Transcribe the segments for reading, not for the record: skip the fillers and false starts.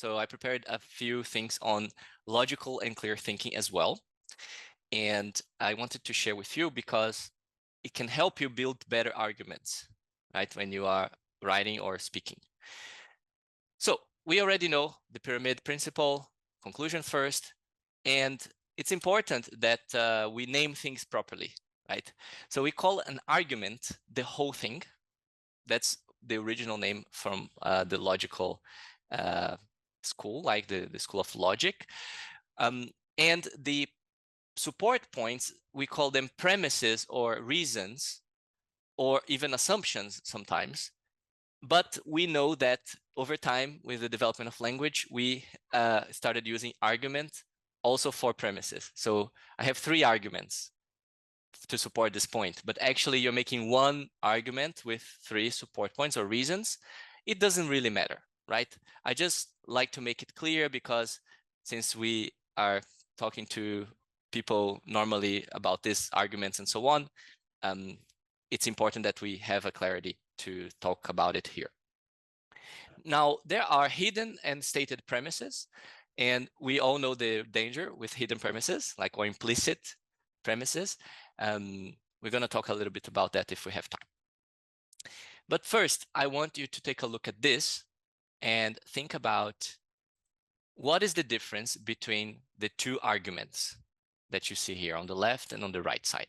So I prepared a few things on logical and clear thinking as well. And I wanted to share with you because it can help you build better arguments, right, when you are writing or speaking. So we already know the pyramid principle, conclusion first, and it's important that we name things properly, right? So we call an argument the whole thing. That's the original name from the logical school, like the school of logic. And the support points, we call them premises or reasons, or even assumptions sometimes. But we know that over time, with the development of language, we started using argument also for premises. So I have 3 arguments to support this point, but actually you're making one argument with 3 support points or reasons. It doesn't really matter, right? I just like to make it clear because since we are talking to people normally about these arguments and so on, it's important that we have a clarity to talk about it here. Now, there are hidden and stated premises, and we all know the danger with hidden premises, like or implicit premises. We're going to talk a little bit about that if we have time. But first, I want you to take a look at this and think about what is the difference between the 2 arguments that you see here on the left and on the right side.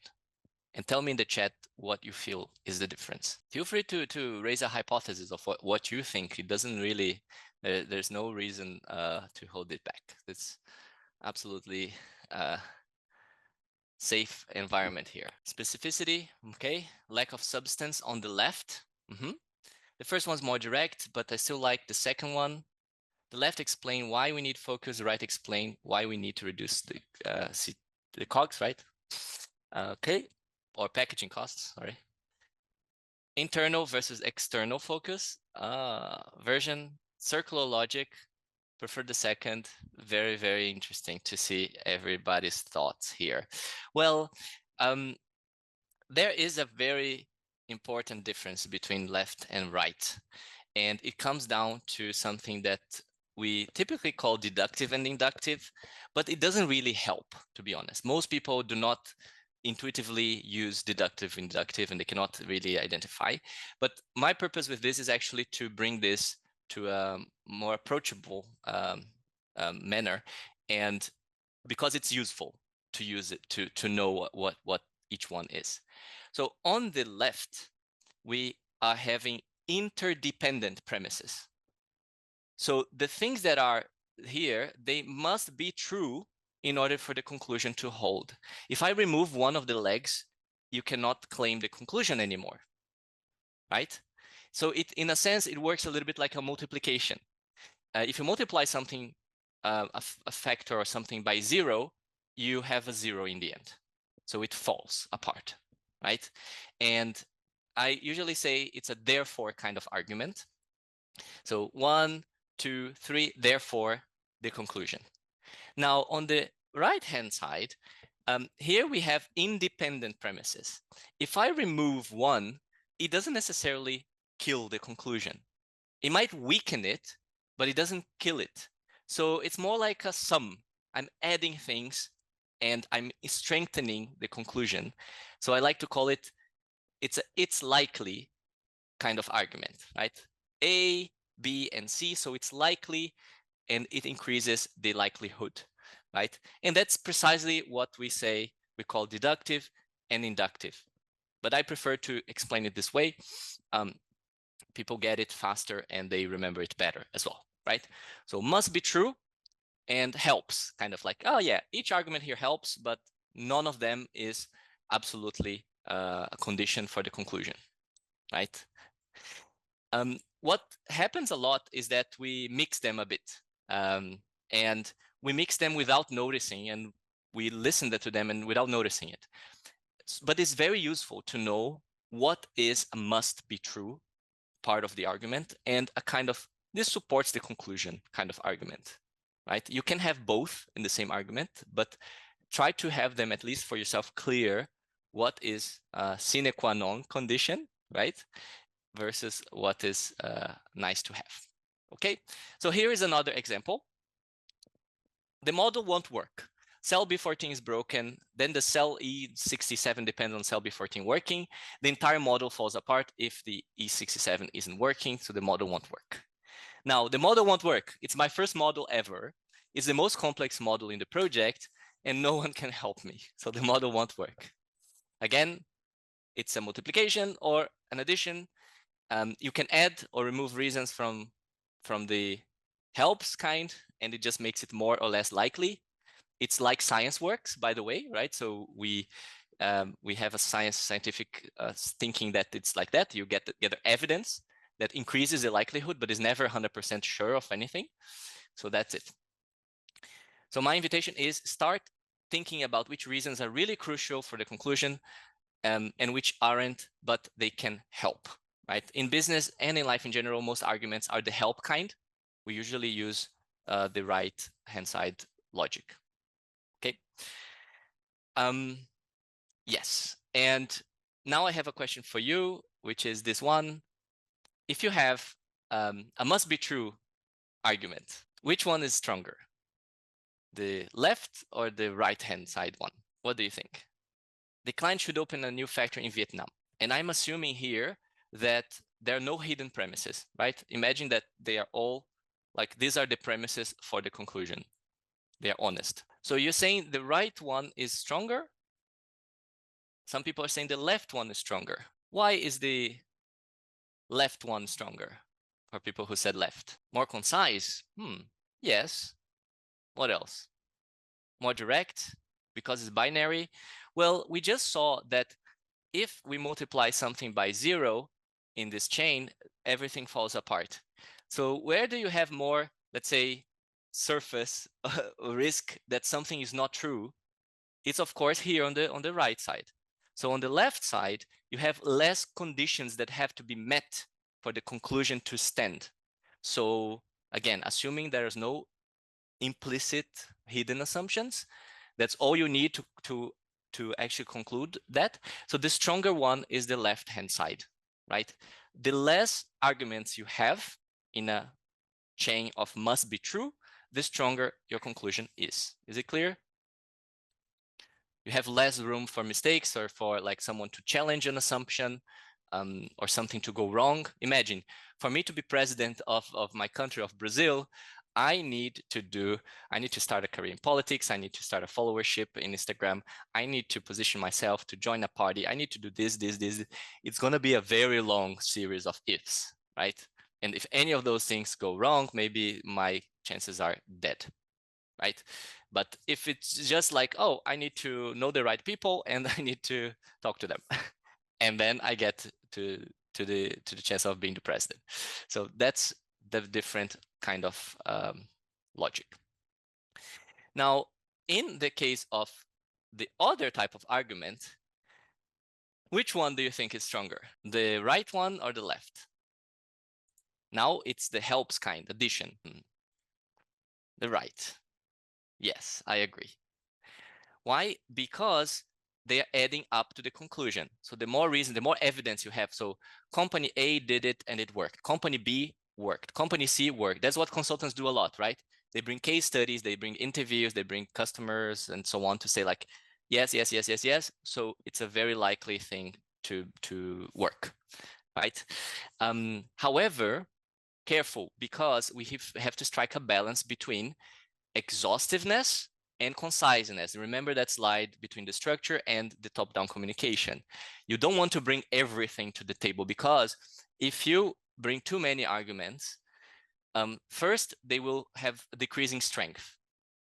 And tell me in the chat what you feel is the difference. Feel free to raise a hypothesis of what you think. It doesn't really, there's no reason to hold it back. It's absolutely safe environment here. Specificity, okay. Lack of substance on the left. The first one's more direct, but I still like the second one. The left explain why we need focus, the right explain why we need to reduce the COGS, right? Okay. Or packaging costs, sorry. Internal versus external focus version, circular logic, prefer the second. Very, very interesting to see everybody's thoughts here. Well, there is a very important difference between left and right, and it comes down to something that we typically call deductive and inductive, but it doesn't really help, to be honest. Most people do not intuitively use deductive and inductive, and they cannot really identify. But my purpose with this is actually to bring this to a more approachable manner, and because it's useful to use it to know what each one is. So on the left, we are having interdependent premises. So the things that are here, they must be true in order for the conclusion to hold. If I remove one of the legs, you cannot claim the conclusion anymore, right? So in a sense, it works a little bit like a multiplication. If you multiply something, a factor or something by 0, you have a 0 in the end. So it falls apart, right? And I usually say it's a therefore kind of argument. So 1, 2, 3, therefore the conclusion. Now, on the right-hand side, here we have independent premises. If I remove one, it doesn't necessarily kill the conclusion. It might weaken it, but it doesn't kill it. So it's more like a sum. I'm adding things and I'm strengthening the conclusion. So I like to call it, it's likely kind of argument, right? A, B, and C, so it's likely, and it increases the likelihood, right? And that's precisely what we say we call deductive and inductive. But I prefer to explain it this way. People get it faster and they remember it better as well, right? So must be true and helps, kind of like, oh yeah, each argument here helps, but none of them is absolutely a condition for the conclusion, right? What happens a lot is that we mix them a bit, and we mix them without noticing, and we listen to them and without noticing it. But it's very useful to know what is a must be true part of the argument and a kind of, this supports the conclusion kind of argument, right? You can have both in the same argument, but try to have them, at least for yourself, clear what is a sine qua non condition, right? Versus what is nice to have. Okay, so here is another example. The model won't work. Cell B14 is broken, then the cell E67 depends on cell B14 working. The entire model falls apart if the E67 isn't working, so the model won't work. Now, the model won't work. It's my first model ever. It's the most complex model in the project, and no one can help me, so the model won't work. Again, it's a multiplication or an addition. You can add or remove reasons from the helps kind, and it just makes it more or less likely. It's like science works, by the way, right? So we have a scientific thinking that it's like that. You get the evidence that increases the likelihood, but is never 100% sure of anything. So that's it. So my invitation is start thinking about which reasons are really crucial for the conclusion and which aren't, but they can help, right? In business and in life in general, most arguments are the help kind. We usually use the right hand side logic. Okay. Yes. And now I have a question for you, which is this one. If you have a must be true argument, which one is stronger? The left or the right hand side one? What do you think? The client should open a new factory in Vietnam. And I'm assuming here that there are no hidden premises, right? Imagine that they are all like, these are the premises for the conclusion. They are honest. So you're saying the right one is stronger? Some people are saying the left one is stronger. Why is the left one stronger for people who said left? More concise? Yes. What else? More direct because it's binary? Well, we just saw that if we multiply something by 0 in this chain, everything falls apart. So where do you have more, let's say, surface risk that something is not true? It's of course here on the right side. So on the left side, you have less conditions that have to be met for the conclusion to stand. So again, assuming there is no implicit hidden assumptions, that's all you need to actually conclude that. So the stronger one is the left-hand side, right? The less arguments you have in a chain of must be true, the stronger your conclusion is. Is it clear? You have less room for mistakes or for like someone to challenge an assumption or something to go wrong. Imagine, for me to be president of my country, of Brazil, I need to start a career in politics. I need to start a followership in Instagram. I need to position myself to join a party. I need to do this. It's going to be a very long series of ifs, right? And if any of those things go wrong, maybe my chances are dead, right? But if it's just like, oh, I need to know the right people and I need to talk to them, and then I get to the chance of being the president. So that's the different kind of logic. Now, in the case of the other type of argument, which one do you think is stronger, the right one or the left? Now it's the helps kind, addition. The right. Yes, I agree. Why? Because they are adding up to the conclusion. So the more reason, the more evidence you have. So company A did it and it worked. Company B worked. Company C worked. That's what consultants do a lot, right? They bring case studies, they bring interviews, they bring customers and so on to say like, yes. So it's a very likely thing to work, right? However, careful, because we have to strike a balance between exhaustiveness and conciseness. Remember that slide between the structure and the top-down communication. You don't want to bring everything to the table, because if you bring too many arguments, first, they will have decreasing strength,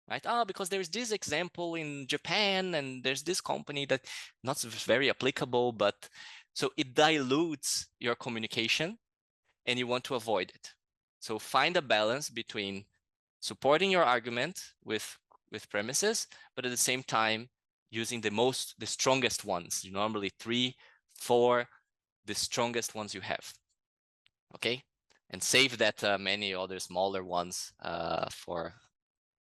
right? Because there's this example in Japan and there's this company that not very applicable, but so it dilutes your communication and you want to avoid it. So find a balance between supporting your argument with premises, but at the same time using the strongest ones. Normally 3, 4, the strongest ones you have. Okay, and save that many other smaller ones for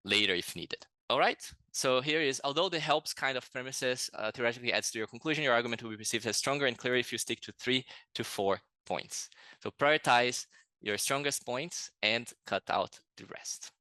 later if needed. All right. So here is, although the helps kind of premises theoretically adds to your conclusion, your argument will be perceived as stronger and clearer if you stick to 3 to 4 points. So prioritize your strongest points and cut out the rest.